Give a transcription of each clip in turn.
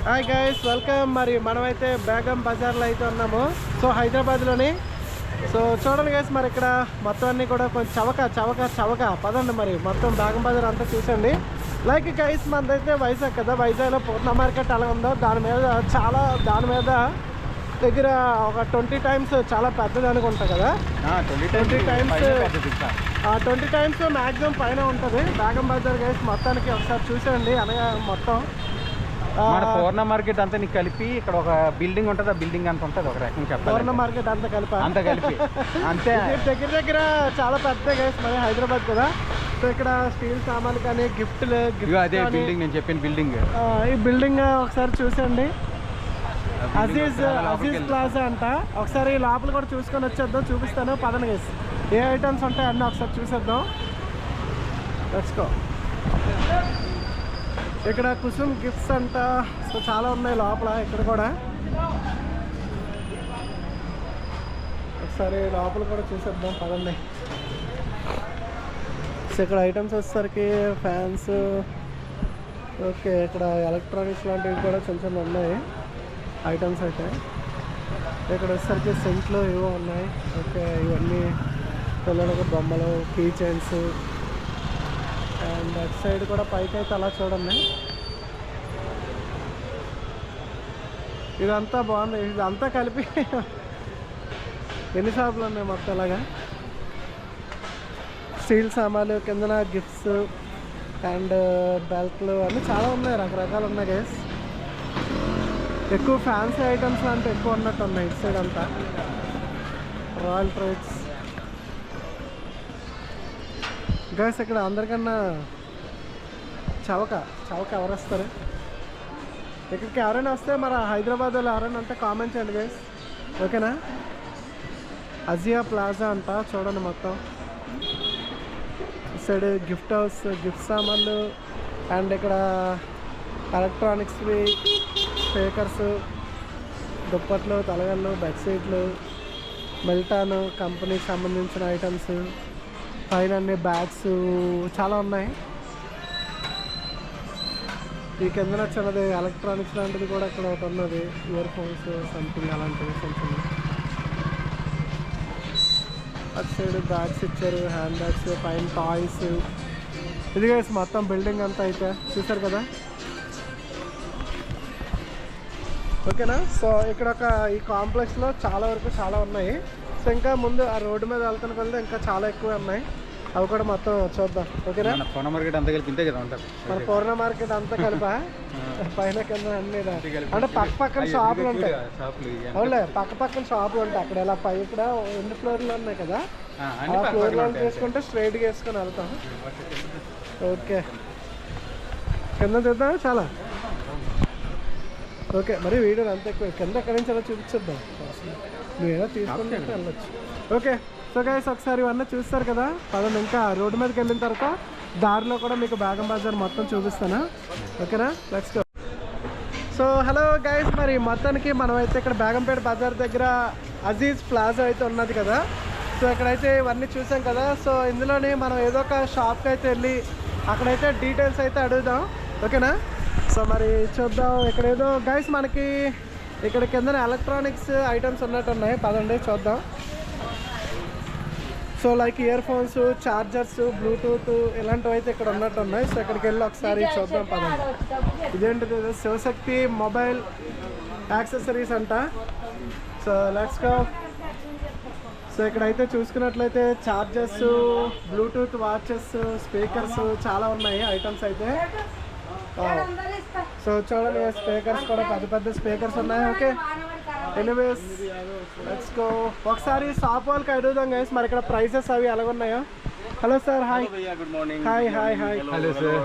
Hi guys, welcome. మరి మనమైతే బేగం బజార్లో అయితే ఉన్నాము. సో హైదరాబాద్లోని. సో చూడండి గైస్, మరి ఇక్కడ మొత్తం అన్నీ కూడా కొంచెం చవక పదండి. మరి మొత్తం బేగం బజార్ అంతా చూసండి. లైక్ గైస్, మనదైతే వైజాగ్ కదా, వైజాగ్లో పూర్ణ మార్కెట్ ఎలా ఉందో దాని మీద దగ్గర ఒక 20 times చాలా పెద్దది అనుకుంటా కదా. 20 times మ్యాక్సిమం పైన ఉంటుంది బేగం బజార్ గైస్. మొత్తానికి ఒకసారి చూసేయండి. అనగా మొత్తం మన పూర్ణ మార్కెట్ అంతా నీకు కలిపి ఇక్కడ ఒక బిల్డింగ్ ఉంటుంది. ఆ బిల్డింగ్ అంత ఉంటుంది ఒక రకం చెప్పాలి. పూర్ణ మార్కెట్ అంతా కలిపి అంతే. దగ్గర చాలా పెద్ద గైస్. మరి హైదరాబాద్ కదా. సో ఇక్కడ స్టీల్ సామాన్లు కానీ గిఫ్ట్లు అదే బిల్డింగ్ నేను చెప్పిన బిల్డింగ్. ఈ బిల్డింగ్ ఒకసారి చూసండి. అజీజ్ ప్లాజా అంట. ఒకసారి లోపల కూడా చూసుకొని వచ్చేద్దాం, చూపిస్తాను పదండి గైస్. ఏ ఐటమ్స్ ఉంటాయి అన్నీ ఒకసారి చూసేద్దాం. Let's go. ఇక్కడ కుసుమ్ గిఫ్ట్స్ అంట. సో చాలా ఉన్నాయి లోపల. ఇక్కడ కూడా ఒకసారి లోపల కూడా చూసేద్దాం పదండి. సో ఇక్కడ ఐటమ్స్ వచ్చేసరికి ఫ్యాన్స్, ఓకే. ఇక్కడ ఎలక్ట్రానిక్స్ లాంటివి కూడా చిన్న ఉన్నాయి ఐటమ్స్ అయితే. ఇక్కడ వచ్చేసరికి సెంట్లు ఏవో ఉన్నాయి. ఓకే, ఇవన్నీ పిల్లలకు బొమ్మలు, కీ చైన్స్. అండ్ అటు సైడ్ కూడా పైకి అయితే అలా చూడండి. ఇదంతా బాగుంది. ఇదంతా కలిపి ఎన్ని షాపులు ఉన్నాయి మొత్తం అలాగా. స్టీల్ సామాన్లు, కిందన గిఫ్ట్స్ అండ్ బెల్ట్లు అన్నీ చాలా ఉన్నాయి, రకరకాలు ఉన్నాయి గైస్. ఎక్కువ ఫ్యాన్సీ ఐటమ్స్ అంటే ఎక్కువ ఉన్నట్టు ఉన్నాయి ఇటు సైడ్ అంతా. Royal Trades guys. ఇక్కడ అందరికన్నా చవక ఎవరు వస్తారు ఇక్కడికి? ఎవరైనా వస్తే మన హైదరాబాద్ వాళ్ళు ఎవరైనా అంటే కామెంట్ చేయండి గైస్, ఓకేనా? అజియా ప్లాజా అంట. చూడండి మొత్తం సైడ్ గిఫ్ట్ హౌస్, గిఫ్ట్ సామాన్లు అండ్ ఇక్కడ ఎలక్ట్రానిక్స్వి, స్పీకర్స్, దుప్పట్లు, తలగళ్ళు, బెడ్షీట్లు, మిల్టాన్ కంపెనీకి సంబంధించిన ఐటమ్స్, పైన అన్ని బ్యాగ్స్ చాలా ఉన్నాయి. ఈ కిందన చిన్నది ఎలక్ట్రానిక్స్ లాంటిది కూడా ఇక్కడ ఒకటి ఉన్నది. ఇయర్ ఫోన్స్ సంథింగ్ అలాంటివి కొంచెం. అటు సైడ్ బ్యాగ్స్ ఇచ్చారు, హ్యాండ్ బ్యాగ్స్, పైన టాయ్స్. ఇది గైస్ మొత్తం బిల్డింగ్ అంతా అయితే చూసారు కదా, ఓకేనా? సో ఇక్కడ ఈ కాంప్లెక్స్లో చాలా వరకు చాలా ఉన్నాయి. సో ఇంకా ముందు ఆ రోడ్డు మీద వెళ్తున్న కొద్ది ఇంకా చాలా ఎక్కువ ఉన్నాయి. అవి కూడా మొత్తం చూద్దాం, ఓకేనా? పూర్ణ మార్కెట్ అంతా కలిపి ఇంతే కదా ఉంటుంది. మన పూర్ణ మార్కెట్ అంతా కలిపా పైన కింద అన్ని అంటే పక్కన షాపులు ఉంటాయి. అవునులే, పక్కన షాపులు ఉంటాయి. అక్కడ ఇలా పై ఇక్కడ 2 ఫ్లోర్లు ఉన్నాయి కదా, ఆ ఫ్లోర్లో చేసుకుంటే స్ట్రైట్గా వేసుకొని వెళ్తాం. ఓకే, కింద చూద్దాం చాలా. ఓకే, మరి వీడియో అంత ఎక్కువ కింద ఎక్కడి నుంచి అలా చూపించేద్దాం. నువ్వేదో తీసుకుంటే వెళ్ళొచ్చు. ఓకే, సో గైస్ ఒకసారి ఇవన్నీ చూస్తారు కదా, పదండి. ఇంకా రోడ్డు మీదకి వెళ్ళిన తర్వాత దారిలో కూడా మీకు బేగం బజార్ మొత్తం చూపిస్తాను, ఓకేనా? Let's go. So hello guys, మరి మొత్తానికి మనమైతే ఇక్కడ బేగంపేట బజార్ దగ్గర అజీజ్ ప్లాజా అయితే ఉన్నది కదా. సో ఇక్కడైతే ఇవన్నీ చూసాం కదా. సో ఇందులోని మనం ఏదో ఒక షాప్కి అయితే వెళ్ళి అక్కడైతే డీటెయిల్స్ అయితే అడుగుదాం, ఓకేనా? సో మరి చూద్దాం. ఇక్కడ ఏదో గైస్ మనకి ఇక్కడ కింద ఎలక్ట్రానిక్స్ ఐటమ్స్ ఉన్నట్టు ఉన్నాయి, పదండి చూద్దాం. So like ear phones, chargers, Bluetooth ఇలాంటివి అయితే ఇక్కడ ఉన్నట్టు ఉన్నాయి. సో ఇక్కడికి వెళ్ళి ఒకసారి చూద్దాం పదండి. ఇదేంటిది? శివశక్తి మొబైల్ యాక్సెసరీస్ అంట. So let's go. సో ఇక్కడైతే చూసుకున్నట్లయితే ఛార్జర్స్, బ్లూటూత్ వాచెస్, స్పీకర్స్ చాలా ఉన్నాయి ఐటమ్స్ అయితే. సో చూడండి, స్పీకర్స్ కూడా పెద్ద స్పీకర్స్ ఉన్నాయి. Okay, anyways let's go. ఒకసారి షాప్ వాళ్ళకి అడుగుదాం గైస్, మరి ఇక్కడ ప్రైసెస్ అవి ఎలాగున్నాయో. Hello sir, hi. Good morning. Hi. Hello sir.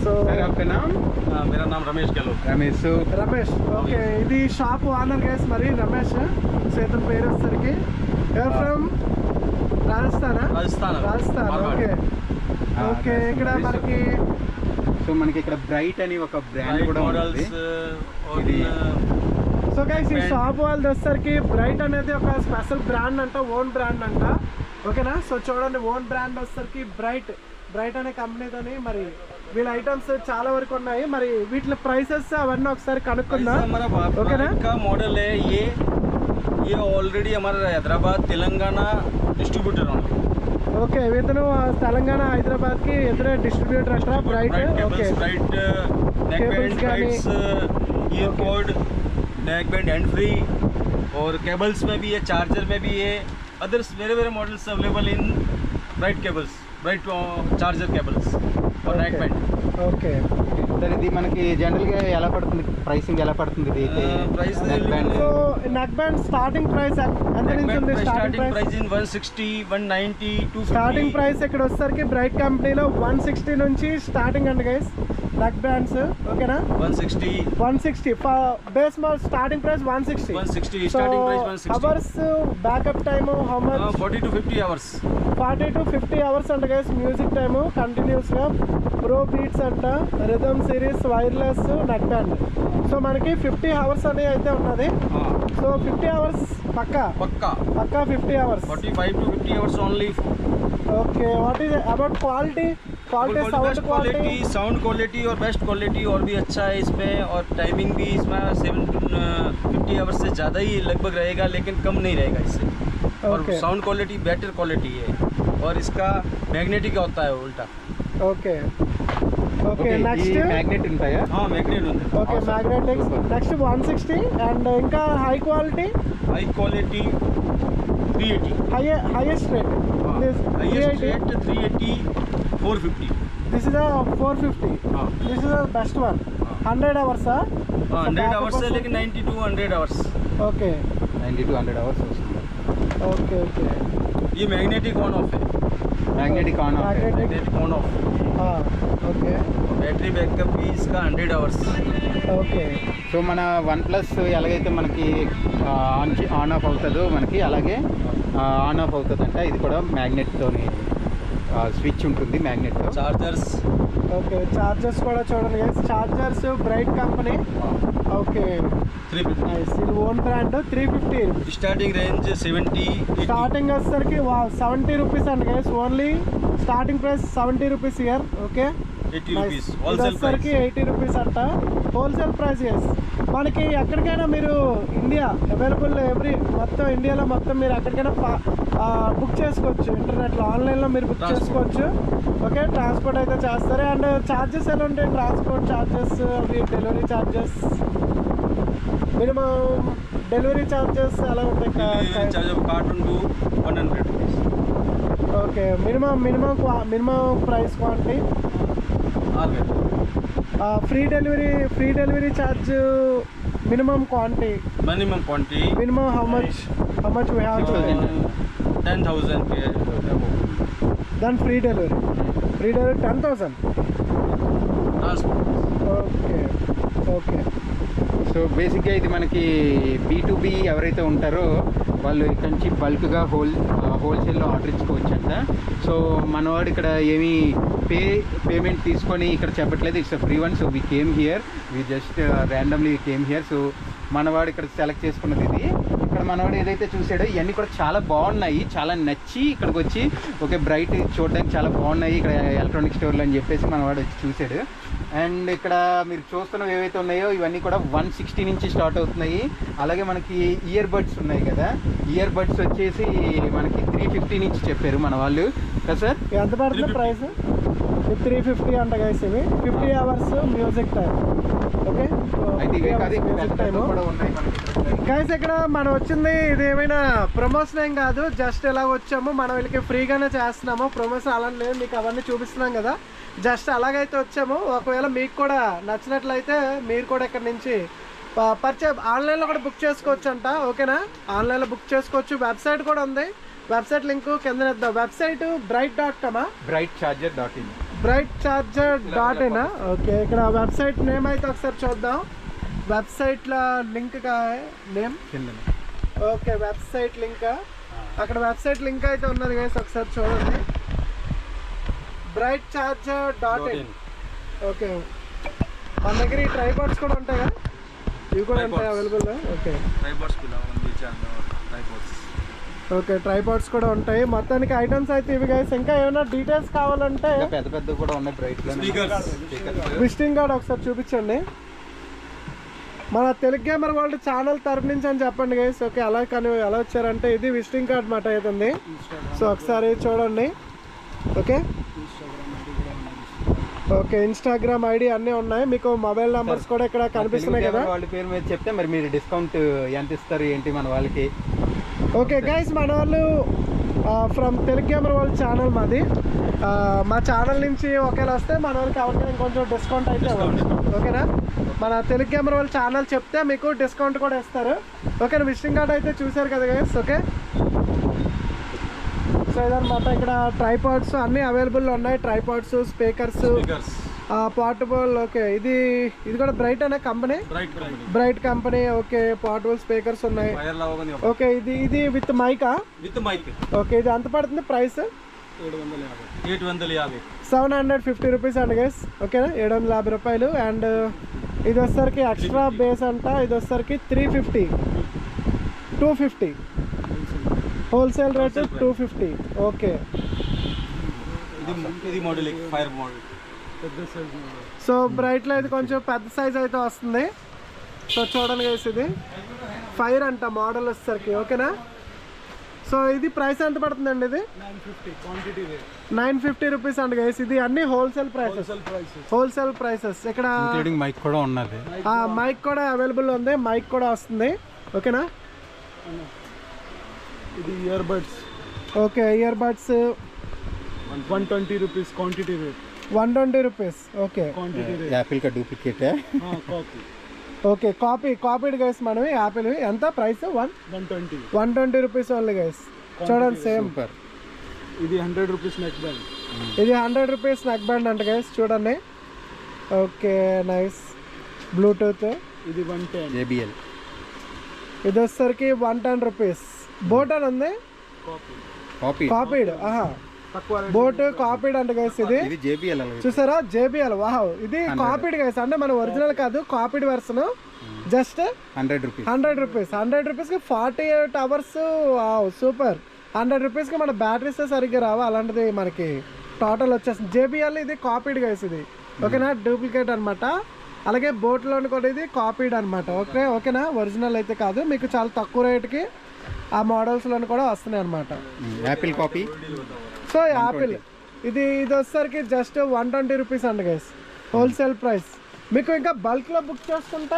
So आपका नाम? मेरा नाम रमेश रमेश. ఓకే, ఇది షాప్ ఓనర్ గైస్, మరి రమేష్. సో ఇతని పేరు వచ్చేసరికి ఫ్రమ్ రాజస్థాన్. ఓకే. ఇక్కడ మనకి ఇక్కడ బ్రైట్ అని ఒక బ్రాండ్ కూడా ఉంది. సో గైస్ ఈ షాప్ వాళ్ళది వచ్చేసరికి బ్రైట్ అనేది ఒక స్పెషల్ బ్రాండ్ అంట, ఓన్ బ్రాండ్ అంట, ఓకేనా? సో చూడండి, ఓన్ బ్రాండ్ వచ్చేసరికి బ్రైట్ అనే కంపెనీతోని మరి వీళ్ళ ఐటమ్స్ చాలా వరకు ఉన్నాయి. మరి వీటి ప్రైసెస్ అవన్నీ ఒకసారి కనుక్కుందాం. ओके का मॉडल है ये ऑलरेडी हमारा Hyderabad Telangana distributor only. Okay, ఇతను తెలంగాణ హైదరాబాద్ కి ఇతరే డిస్ట్రిబ్యూటర్ అంట. Bright okay, Bright neck band, Bright's ear cord, neck band hand free और केबल्स में भी है, चार्जर में भी है. Others were models available in Bright cables, Bright charger cables और नेक बैंड. ఓకే. సార్ ఇది మనకి జనరల్గా ఎలా పడుతుంది, ప్రైసింగ్ ఎలా పడుతుంది ఇది అయితే? Price so neck band starting price ఎంత నుంచి ఉంది? Starting price in 160, 190, 250. Starting price ఇక్కడ వచ్చేసరికి బ్రైట్ కంపెనీలో 160 నుంచి స్టార్టింగ్ అండి గైస్ నెక్ బ్యాండ్స్. ఓకేనా? 160 base model starting price 160 starting price 160. Hours backup time how much? 40 to 50 hours. 40 to 50 hours అంట గైస్ మ్యూజిక్ టైమ్ కంటిన్యూస్ గా. ప్రో బీట్స్ అంట, rhythm series, wireless neck band. So మనకి 50 hours అనేది అయితే ఉన్నది. So 50 hours పక్కా 50 hours, 45 to 50 hours only. Okay. What is about quality? Sound quality और best quality और भी अच्छा है इसमें, और टाइमिंग भी इसमें 750 आवर्स से ज़्यादा ही लगभग रहेगा, लेकिन कम नहीं रहेगा इससे. और साउंड क्वालिटी बेटर क्वालिटी है, और इसका मैग्नेटिक होता है उल्टा. Okay okay. నెక్స్ట్ మ్యాగ్నెట్ ఉంటాయా? मैग्नेट ఉంది. Okay, magnetic. నెక్స్ట్ 160 అండ్ ఇంకా high quality 380. Highest rate highest rate 380, 450. This is a 450. This is the best one. 100 hours 100 hours है, लेकिन 90 to 100 hours. Okay. 90 to 100 hours వస్తుంది. Okay. ये magnetic on off है. Magnetic on off. Magnetic on off. Okay. Battery backup भी इसका 100 hours. Okay. So మన one plus ఎలాగైతే మనకి ఆన్ ఆఫ్ అవుతుందో మనకి అలాగే ఆన్ ఆఫ్ అవుతుందంట. ఇది కూడా మ్యాగ్నెట్తోని స్విచ్ ఉంటుంది మ్యాగ్నెట్తో. చార్జర్స్. ఓకే, చార్జర్స్ కూడా చూడండి. Chargers bright company. ఓకే, 350. ఇది own brand. 350. Starting range 70. Starting వచ్చేసరికి 70 రూపీస్ అండి guys. Only starting price 70 rupees year. Okay, 80 rupees. Wholesale price. 80 rupees అంట హోల్సేల్ ప్రైస్. ఎస్, మనకి ఎక్కడికైనా మీరు ఇండియా అవైలబుల్ మొత్తం ఇండియాలో మొత్తం మీరు ఎక్కడికైనా బుక్ చేసుకోవచ్చు. ఇంటర్నెట్లో ఆన్లైన్లో మీరు బుక్ చేసుకోవచ్చు. ఓకే, ట్రాన్స్పోర్ట్ అయితే చేస్తారు. అండ్ ఛార్జెస్ ఎలా ఉంటాయి? ట్రాన్స్పోర్ట్ ఛార్జెస్, అవి delivery charges, minimum delivery charges ఎలా ఉంటాయి? Carton to 100 rupees. Okay, minimum price quantity. Free delivery charge minimum quantity. Minimum how much we have to? 10,000 के then free delivery 10,000. Okay. So బేసిక్గా ఇది మనకి B2B ఎవరైతే ఉంటారో వాళ్ళు ఇక్కడి నుంచి బల్క్గా హోల్సేల్లో ఆర్డర్ ఇచ్చుకోవచ్చు అంట. సో మనవాడు ఇక్కడ ఏమీ పేమెంట్ తీసుకొని ఇక్కడ చెప్పట్లేదు. It's free one. So we came here, we just randomly came here. So మనవాడు ఇక్కడ సెలెక్ట్ చేసుకున్నది ఇది. ఇక్కడ మనవాడు ఏదైతే చూసాడో ఇవన్నీ కూడా చాలా బాగున్నాయి, చాలా నచ్చి ఇక్కడికి వచ్చి ఓకే బ్రైట్ చూడడానికి చాలా బాగున్నాయి ఇక్కడ ఎలక్ట్రానిక్ స్టోర్లు అని చెప్పేసి మనవాడు వచ్చి చూసాడు. అండ్ ఇక్కడ మీరు చూస్తున్నవి ఏవైతే ఉన్నాయో ఇవన్నీ కూడా 160 నుంచి స్టార్ట్ అవుతున్నాయి. అలాగే మనకి ఇయర్ బడ్స్ ఉన్నాయి కదా, ఇయర్ బడ్స్ వచ్చేసి మనకి 350 నుంచి చెప్పారు మన వాళ్ళు కదా సార్. ఎంత పడుతుంది ప్రైస్? 350 అంట గైస్. ఇవి 50 hours music time. Okay, music time కూడా ఉన్నాయి గైస్. ఇక్కడ మనం వచ్చింది ఇది ఏమైనా ప్రమోషన్ ఏం కాదు, జస్ట్ ఎలా వచ్చాము మనం వీళ్ళకి ఫ్రీగానే చేస్తున్నాము. ప్రమోషన్ అలా లేదు, మీకు అవన్నీ చూపిస్తున్నాం కదా, జస్ట్ అలాగైతే వచ్చాము. ఒకవేళ మీకు కూడా నచ్చినట్లయితే మీరు కూడా ఇక్కడ నుంచి ఆన్లైన్లో కూడా బుక్ చేసుకోవచ్చు అంట. ఓకేనా, ఆన్లైన్లో బుక్ చేసుకోవచ్చు. వెబ్సైట్ కూడా ఉంది, వెబ్సైట్ లింక్ కింద ఇద్దాం. Website bright.com, brightcharger.in. ఓకే, ఇక్కడ వెబ్సైట్ నేమ్ అయితే ఒకసారి చూద్దాం. వెబ్సైట్లో link name. Okay, website link అక్కడ వెబ్సైట్ లింక్ అయితే ఉన్నది గైస్, ఒకసారి చూడండి. brightcharger.in. ఓకే, మన దగ్గర ఈ ట్రైపాడ్స్ కూడా ఉంటాయి కదా, ఇవి కూడా ఉంటాయి అవైలబుల్. ఓకే, ఓకే ట్రైపాడ్స్ కూడా ఉంటాయి. మొత్తానికి ఐటమ్స్ అయితే ఇవి గైస్. ఇంకా ఏమైనా డీటెయిల్స్ కావాలంటే పెద్ద పెద్ద కూడా ఉన్నాయి బ్రైట్ విజిటింగ్ కార్డ్ ఒకసారి చూపించండి. మన తెలుగు గేమర్ వరల్డ్ ఛానల్ తరపు నుంచి అని చెప్పండి గైస్. ఓకే అలా కానీ ఎలా వచ్చారంటే ఇది విజిటింగ్ కార్డ్ మాట అవుతుంది. సో ఒకసారి చూడండి. ఓకే ఓకే ఇన్స్టాగ్రామ్ ఐడి అన్నీ ఉన్నాయి. మీకు మొబైల్ నెంబర్స్ కూడా ఇక్కడ కనిపిస్తున్నాయి కదా. వాళ్ళ పేరు మీద చెప్తే మరి మీరు డిస్కౌంట్ ఎంత ఇస్తారు ఏంటి మన వాళ్ళకి? ఓకే గైస్ మన వాళ్ళు from Telugu gamer world channel మాది. మా ఛానల్ నుంచి ఒకేలా వస్తే మన వాళ్ళకి అవన్నీ కొంచెం డిస్కౌంట్ అయితే ఇవ్వండి. ఓకేనా మన తెలుగు గేమర్ వరల్డ్ ఛానల్ చెప్తే మీకు డిస్కౌంట్ కూడా ఇస్తారు. ఓకేనా విజిటింగ్ కార్డ్ అయితే చూసారు కదా గైస్. ఓకే సో ఇదన్నమాట. ఇక్కడ ట్రైపాడ్స్ అన్నీ అవైలబుల్ ఉన్నాయి. Tripods, speakers, portable. ఓకే ఇది కూడా బ్రైట్ అనే company, bright company. Okay portable speakers ఉన్నాయి. ఓకే ఇది విత్ మైకా. ఓకే ఇది ఎంత పడుతుంది ప్రైస్? 750 రూపీస్ అండి గైస్. ఓకేనా 750 రూపాయలు. అండ్ ఇది వచ్చేసరికి ఎక్స్ట్రా బేస్ అంట. ఇది వచ్చేసరికి 350, 250 హోల్సేల్ రేట్ 250. ఓకే సో బ్రైట్లో ఇది కొంచెం పెద్ద సైజ్ అయితే వస్తుంది. సో చూడండి గైస్ ఇది ఫైర్ అంట మోడల్ వచ్చేసరికి. ఓకేనా సో ఇది ప్రైస్ ఎంత పడుతుందండి? ఇది 950 రూపీస్ అండి గైస్. ఇది అన్ని హోల్సేల్ ప్రైసెస్. ఇక్కడ మైక్ కూడా ఉన్నది. మైక్ కూడా అవైలబుల్ ఉంది. మైక్ కూడా వస్తుంది. ఓకేనా ఇది ear buds. Okay ear buds 120 rupees quantity rate. 120 rupees. Okay Apple కా డూప్లికేట్. ఓకే కాపీడ్ గైస్ మనవి యాపిల్. ఎంత ప్రైస్? 120 rupees only guys. చూడండి సేమ్. ఇది 100 రూపీస్ నెక్ బ్యాండ్. ఇది 100 రూపీస్ నెక్ బ్యాండ్ అంట గైస్. చూడండి. Okay nice. బ్లూటూత్. ఇది 110. JBL. ఇది వచ్చేసరికి 110 రూపీస్. బోట్ అని ఉంది. కాపీడ్. బోట్ కాపీడ్ అంట గైస్. ఇది JBL చూసారా JBL. వావ్ ఇది కాపీడ్ గైస్. అంటే మన ఒరిజినల్ కాదు, కాపీడ్ వెర్షన్. Just 100 rupees. 100 రూపీస్కి 48 అవర్స్. Wow super. 100 రూపీస్కి మన బ్యాటరీస్ సరిగ్గా రావు, అలాంటిది మనకి టోటల్ వచ్చేస్తుంది. JBL ఇది కాపీడ్ గైస్. ఇది ఓకేనా డూప్లికేట్ అనమాట. అలాగే బోట్లోని కూడా ఇది కాపీడ్ అనమాట. ఓకేనా ఒరిజినల్ అయితే కాదు. మీకు చాలా తక్కువ రేట్కి ఆ మోడల్స్లోని కూడా వస్తున్నాయి అనమాట. Apple copy. సో యాపిల్ ఇది వచ్చేసరికి జస్ట్ 120 రూపీస్ అండి గైస్ హోల్సేల్ ప్రైస్. మీకు ఇంకా బల్క్లో బుక్ చేసుకుంటే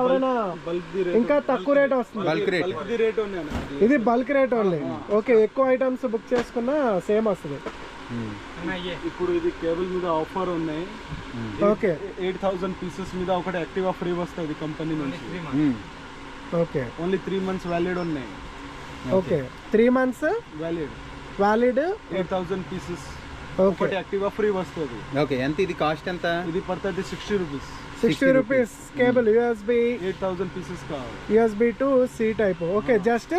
ఎవరైనా ఇంకా తక్కువ రేట్ వస్తుంది. ఇది బల్క్ రేట్ ఓన్లీ. ఓకే ఎక్కువ ఐటమ్స్ బుక్ చేసుకున్నా సేమ్ వస్తుంది. ఇప్పుడు ఇది కేబుల్ మీద ఆఫర్ ఉన్నాయి. ఓకే 8000 పీసెస్ మీద ఒకటి యాక్టివా ఫ్రీ వస్తుంది కంపెనీ నుంచి. ఓకే ఓన్లీ 3 మంత్స్ వ్యాలిడ్ ఉన్నాయి. Okay 3 months valid. 8000 pieces okay ఒకటి యాక్టివా ఫ్రీ వస్తుంది. ఓకే ఎంత ఇది కాస్ట్ ఎంత? ఇది పడుతుంది 60 rupees. 60 rupees cable USB 8000 pieces కావాలి. USB to C type. Okay just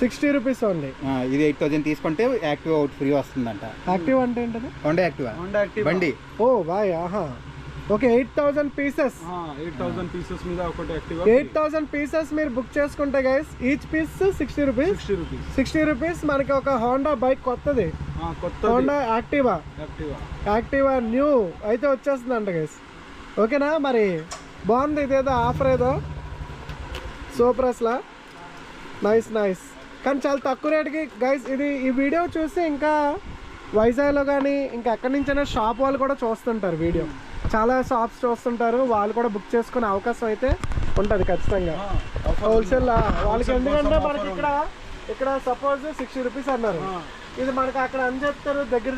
60 rupees only. ఇది 8000 తీసుకుంటే యాక్టివ్ అవుట్ ఫ్రీ వస్తుందంట. యాక్టివ్ అంటే ఏంటది? హోండా యాక్టివ్ బండి. ఓ బాయ్. Okay 8000 pieces. 8000 పీసెస్ మీద ఒకటి యాక్టివా. 8000 పీసెస్ మీరు బుక్ చేసుకుంటే guys each piece 60 rupees. 60 rupees మనకి ఒక హోండా బైక్ కొత్తది. హోండా యాక్టివా న్యూ అయితే వచ్చేస్తుందంట గైస్. ఓకేనా మరి బాగుంది. ఇదేదో ఆఫర్ ఏదో సూపర్ అసలు. నైస్ కానీ చాలా తక్కువ రేట్కి గైస్. ఈ వీడియో చూసి ఇంకా వైజాగ్లో కానీ ఇంకా ఎక్కడి నుంచైనా షాప్ వాళ్ళు కూడా చూస్తుంటారు వీడియో. చాలా షాప్స్ చూస్తుంటారు, వాళ్ళు కూడా బుక్ చేసుకునే అవకాశం అయితే ఉంటుంది ఖచ్చితంగా హోల్సేల్ వాళ్ళకి. ఎందుకంటే మనకి ఇక్కడ సపోజ్ 60 రూపీస్ అన్నారు. ఇది మనకి అక్కడ అని చెప్తారు దగ్గర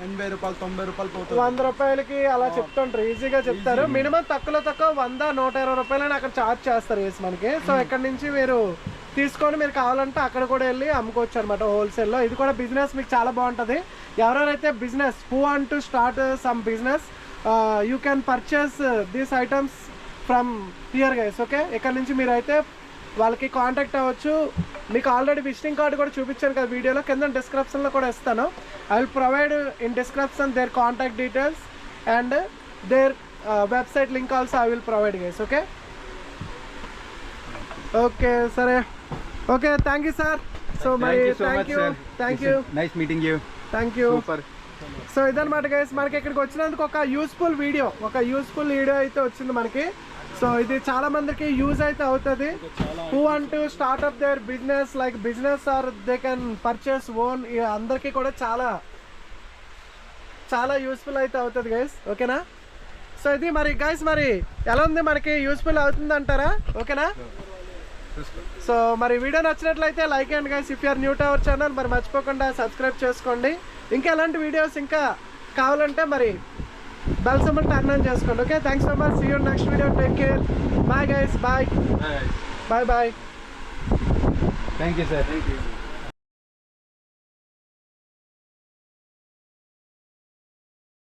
80 రూపాయలు 90 రూపాయలు పోతుంది. 100 రూపాయలకి అలా చెప్తుంటారు. ఈజీగా చెప్తారు. మినిమం తక్కువ 100, 120 రూపాయలని అక్కడ ఛార్జ్ చేస్తారు వేసి మనకి. సో ఇక్కడ నుంచి మీరు తీసుకొని మీరు కావాలంటే అక్కడ కూడా వెళ్ళి అమ్ముకోవచ్చు అనమాట హోల్సేల్లో. ఇది కూడా బిజినెస్ మీకు చాలా బాగుంటుంది. ఎవరెవరైతే business who want to start some business you can purchase these items from here guys. Okay ఇక్కడ నుంచి మీరైతే వాళ్ళకి కాంటాక్ట్ అవ్వచ్చు. మీకు ఆల్రెడీ విజిటింగ్ కార్డు కూడా చూపించాను కదా వీడియోలో, కింద డిస్క్రిప్షన్లో కూడా ఇస్తాను. I will provide in description their contact details and their website link also I will provide guys. Okay okay సరే okay thank you sir so మరి thank you nice meeting you. Thank you. Super. So ఇదన్నమాట guys, మనకి ఇక్కడికి వచ్చినందుకు ఒక useful video అయితే వచ్చింది మనకి. సో ఇది చాలా మందికి యూజ్ అయితే అవుతుంది. Who want to start up their business like business are they can purchase own, అందరికీ కూడా చాలా చాలా యూస్ఫుల్ అయితే అవుతుంది గైస్. ఓకేనా? సో ఇది మరి గైస్, మరి ఎలా ఉంది, మనకి యూస్ఫుల్ అవుతుంది అంటారా? ఓకేనా? సో మరి వీడియో నచ్చినట్లయితే like and guys, if you're new to our channel మరి మర్చిపోకుండా సబ్స్క్రైబ్ చేసుకోండి. ఇంకా ఎలాంటి వీడియోస్ ఇంకా కావాలంటే మరి బెల్ సింబల్ టర్న్ ఆన్ చేసుకోండి. Okay, thanks so much. See you next video. Take care. Bye guys. Bye bye bye. Thank you sir.